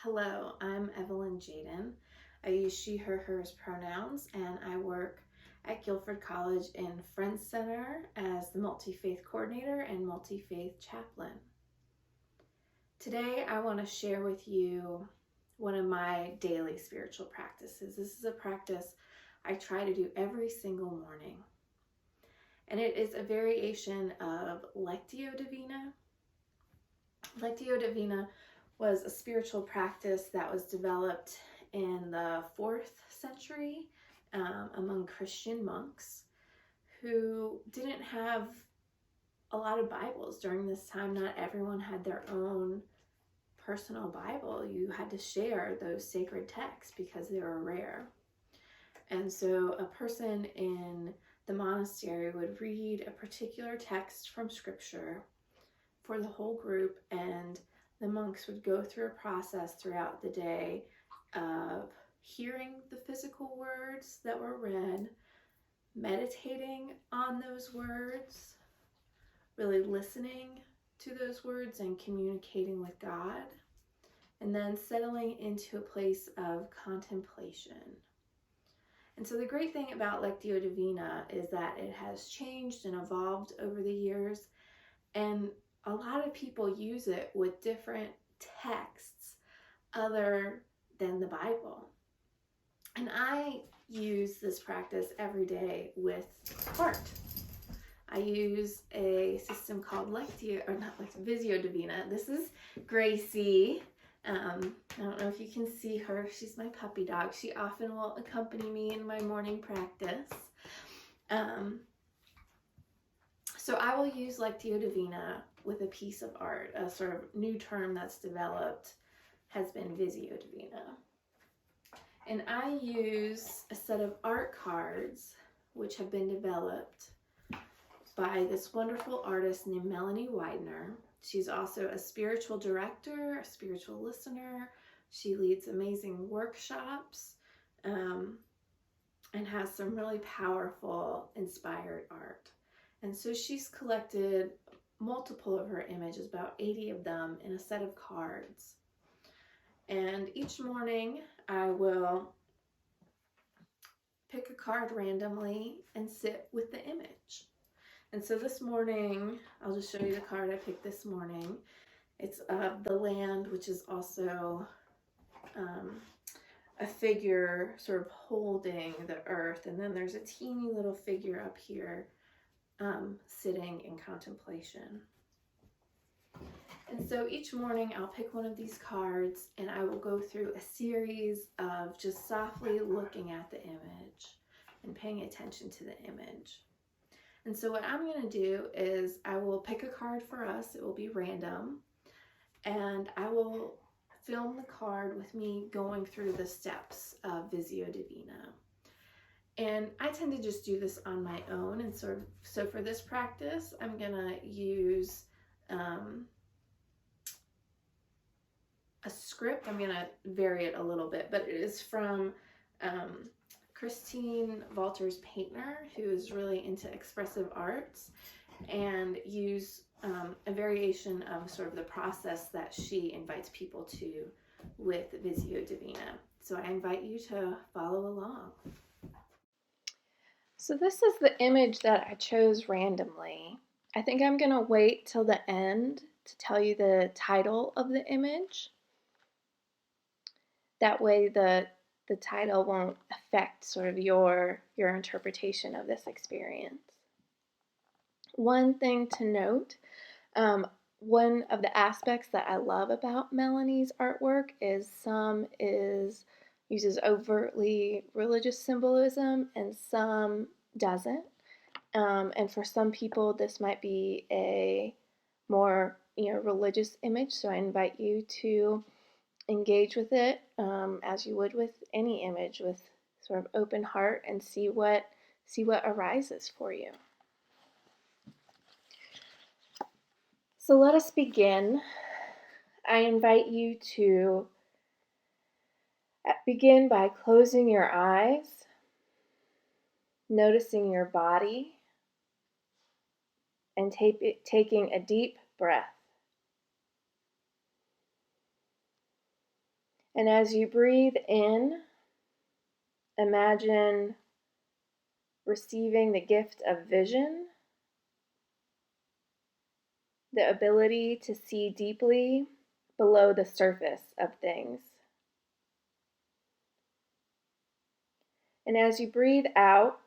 Hello, I'm Evelyn Jaden. I use she, her, hers pronouns, and I work at Guilford College in Friends Center as the multi-faith coordinator and multi-faith chaplain. Today, I want to share with you one of my daily spiritual practices. This is a practice I try to do every single morning, and it is a variation of Lectio Divina. Lectio Divina was a spiritual practice that was developed in the 4th century among Christian monks who didn't have a lot of Bibles during this time. Not everyone had their own personal Bible. You had to share those sacred texts because they were rare. And so a person in the monastery would read a particular text from Scripture for the whole group, and the monks would go through a process throughout the day of hearing the physical words that were read, meditating on those words, really listening to those words and communicating with God, and then settling into a place of contemplation. And so the great thing about Lectio Divina is that it has changed and evolved over the years, and a lot of people use it with different texts other than the Bible. And I use this practice every day with art. I use a system called Visio Divina. This is Gracie. I don't know if you can see her. She's my puppy dog. She often will accompany me in my morning practice. So I will use Lectio Divina with a piece of art. A sort of new term that's developed has been Visio Divina. And I use a set of art cards which have been developed by this wonderful artist named Melanie Weidner. She's also a spiritual director, a spiritual listener. She leads amazing workshops and has some really powerful, inspired art. And so she's collected multiple of her images, about 80 of them, in a set of cards. And each morning I will pick a card randomly and sit with the image. And so this morning, I'll just show you the card I picked this morning. It's the land, which is also a figure sort of holding the earth. And then there's a teeny little figure up here sitting in contemplation. And so each morning I'll pick one of these cards and I will go through a series of just softly looking at the image and paying attention to the image. And so what I'm going to do is I will pick a card for us. It will be random. And I will film the card with me going through the steps of Visio Divina. And I tend to just do this on my own. And so for this practice, I'm going to use a script. I'm going to vary it a little bit, but it is from Christine Walters Paintner, who is really into expressive arts, and use a variation of sort of the process that she invites people to with Visio Divina. So I invite you to follow along. So this is the image that I chose randomly. I think I'm going to wait till the end to tell you the title of the image. That way the title won't affect sort of your interpretation of this experience. One thing to note, one of the aspects that I love about Melanie's artwork is uses overtly religious symbolism and some doesn't. And for some people, this might be a more religious image. So I invite you to engage with it as you would with any image, with sort of open heart, and see what arises for you. So let us begin. I invite you to begin by closing your eyes, noticing your body, and taking a deep breath. And as you breathe in, imagine receiving the gift of vision, the ability to see deeply below the surface of things. And as you breathe out,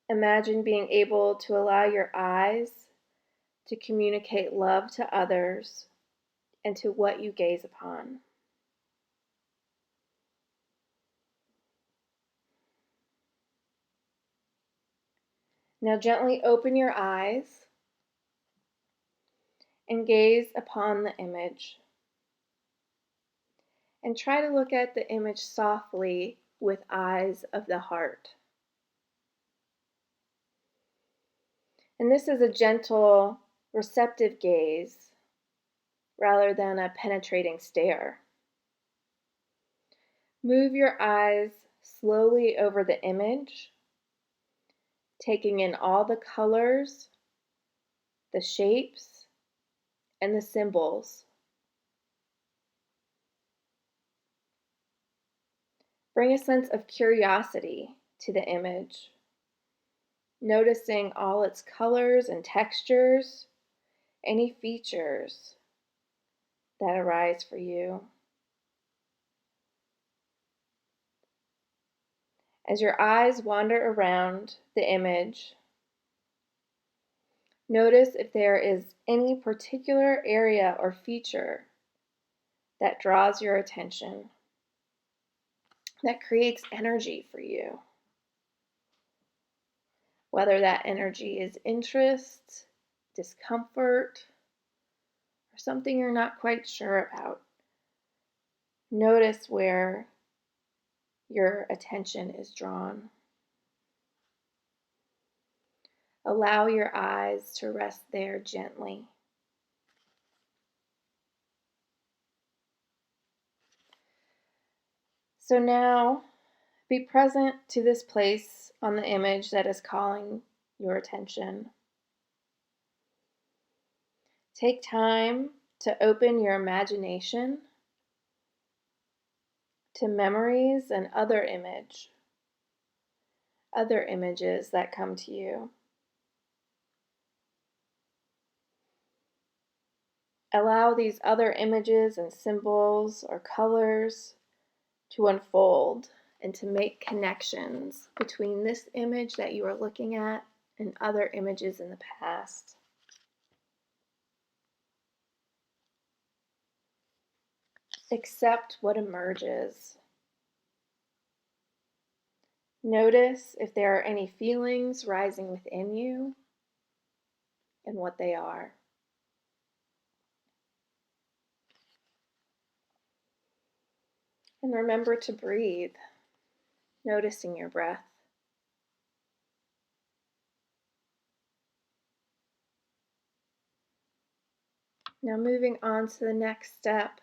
imagine being able to allow your eyes to communicate love to others and to what you gaze upon. Now gently open your eyes and gaze upon the image. And try to look at the image softly with eyes of the heart. And this is a gentle, receptive gaze rather than a penetrating stare. Move your eyes slowly over the image, taking in all the colors, the shapes, and the symbols. Bring a sense of curiosity to the image, noticing all its colors and textures, any features that arise for you. As your eyes wander around the image, notice if there is any particular area or feature that draws your attention, that creates energy for you. Whether that energy is interest, discomfort, or something you're not quite sure about. Notice where your attention is drawn. Allow your eyes to rest there gently. So now, be present to this place on the image that is calling your attention. Take time to open your imagination to memories and other images that come to you. Allow these other images and symbols or colors to unfold and to make connections between this image that you are looking at and other images in the past. Accept what emerges. Notice if there are any feelings rising within you and what they are. And remember to breathe, noticing your breath. Now moving on to the next step.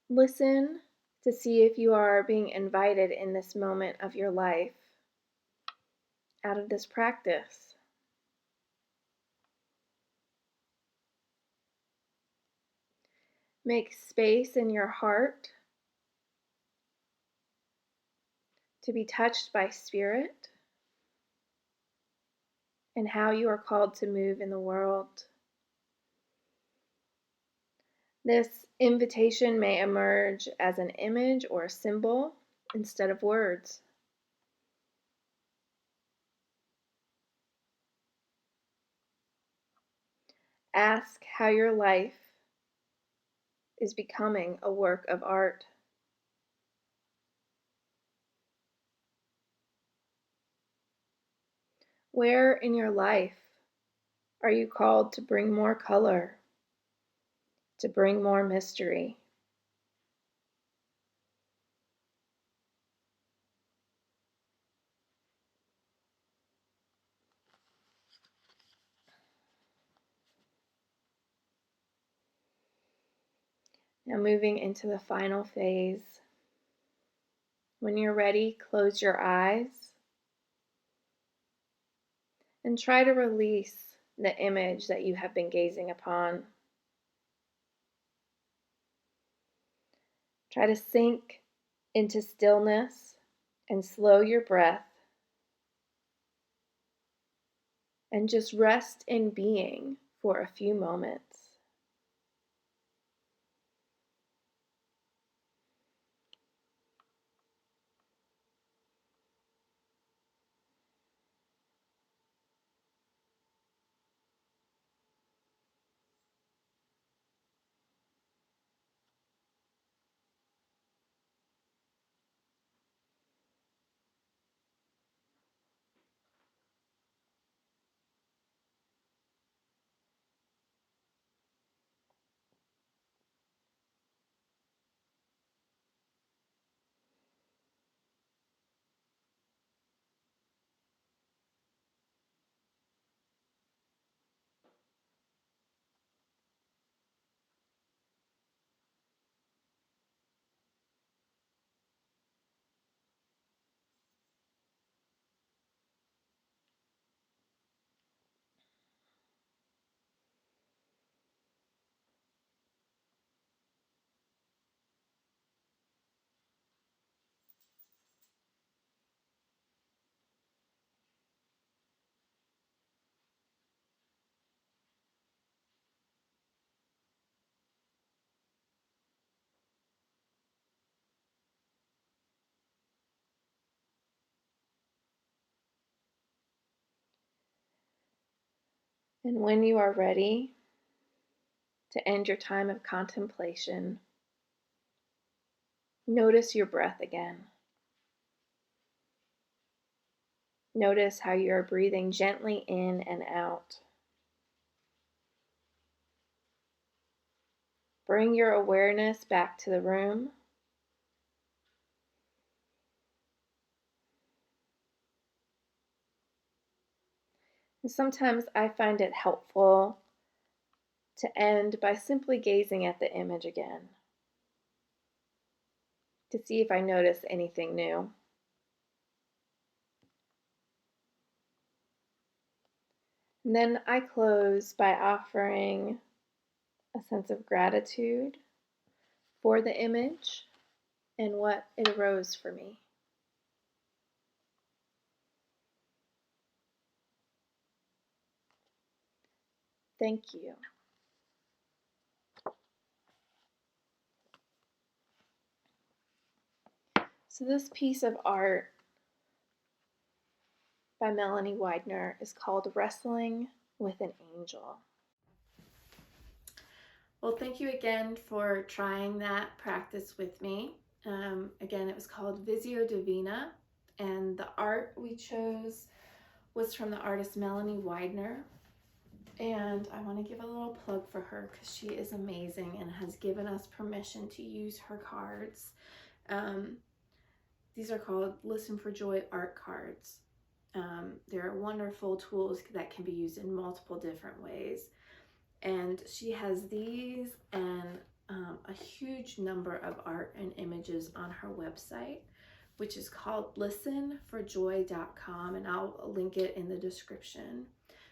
Listen to see if you are being invited in this moment of your life out of this practice. Make space in your heart to be touched by Spirit and how you are called to move in the world. This invitation may emerge as an image or a symbol instead of words. Ask how your life is becoming a work of art. Where in your life are you called to bring more color, to bring more mystery? Now moving into the final phase. When you're ready, close your eyes and try to release the image that you have been gazing upon. Try to sink into stillness and slow your breath and just rest in being for a few moments. And when you are ready to end your time of contemplation, notice your breath again. Notice how you are breathing gently in and out. Bring your awareness back to the room. And sometimes I find it helpful to end by simply gazing at the image again to see if I notice anything new. And then I close by offering a sense of gratitude for the image and what it arose for me. Thank you. So this piece of art by Melanie Weidner is called Wrestling with an Angel. Well, thank you again for trying that practice with me. Again, it was called Visio Divina, and the art we chose was from the artist Melanie Weidner. And I want to give a little plug for her because she is amazing and has given us permission to use her cards. These are called Listen for Joy art cards. They're wonderful tools that can be used in multiple different ways. And she has these and a huge number of art and images on her website, which is called listenforjoy.com, and I'll link it in the description.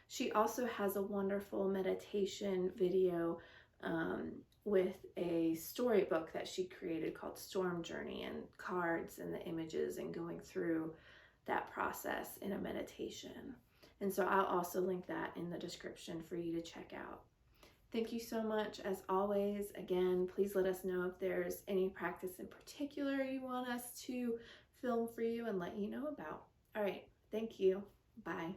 She also has a wonderful meditation video with a storybook that she created called Storm Journey, and cards and the images and going through that process in a meditation. And so I'll also link that in the description for you to check out. Thank you so much, as always. Again, please let us know if there's any practice in particular you want us to film for you and let you know about. All right, thank you. Bye.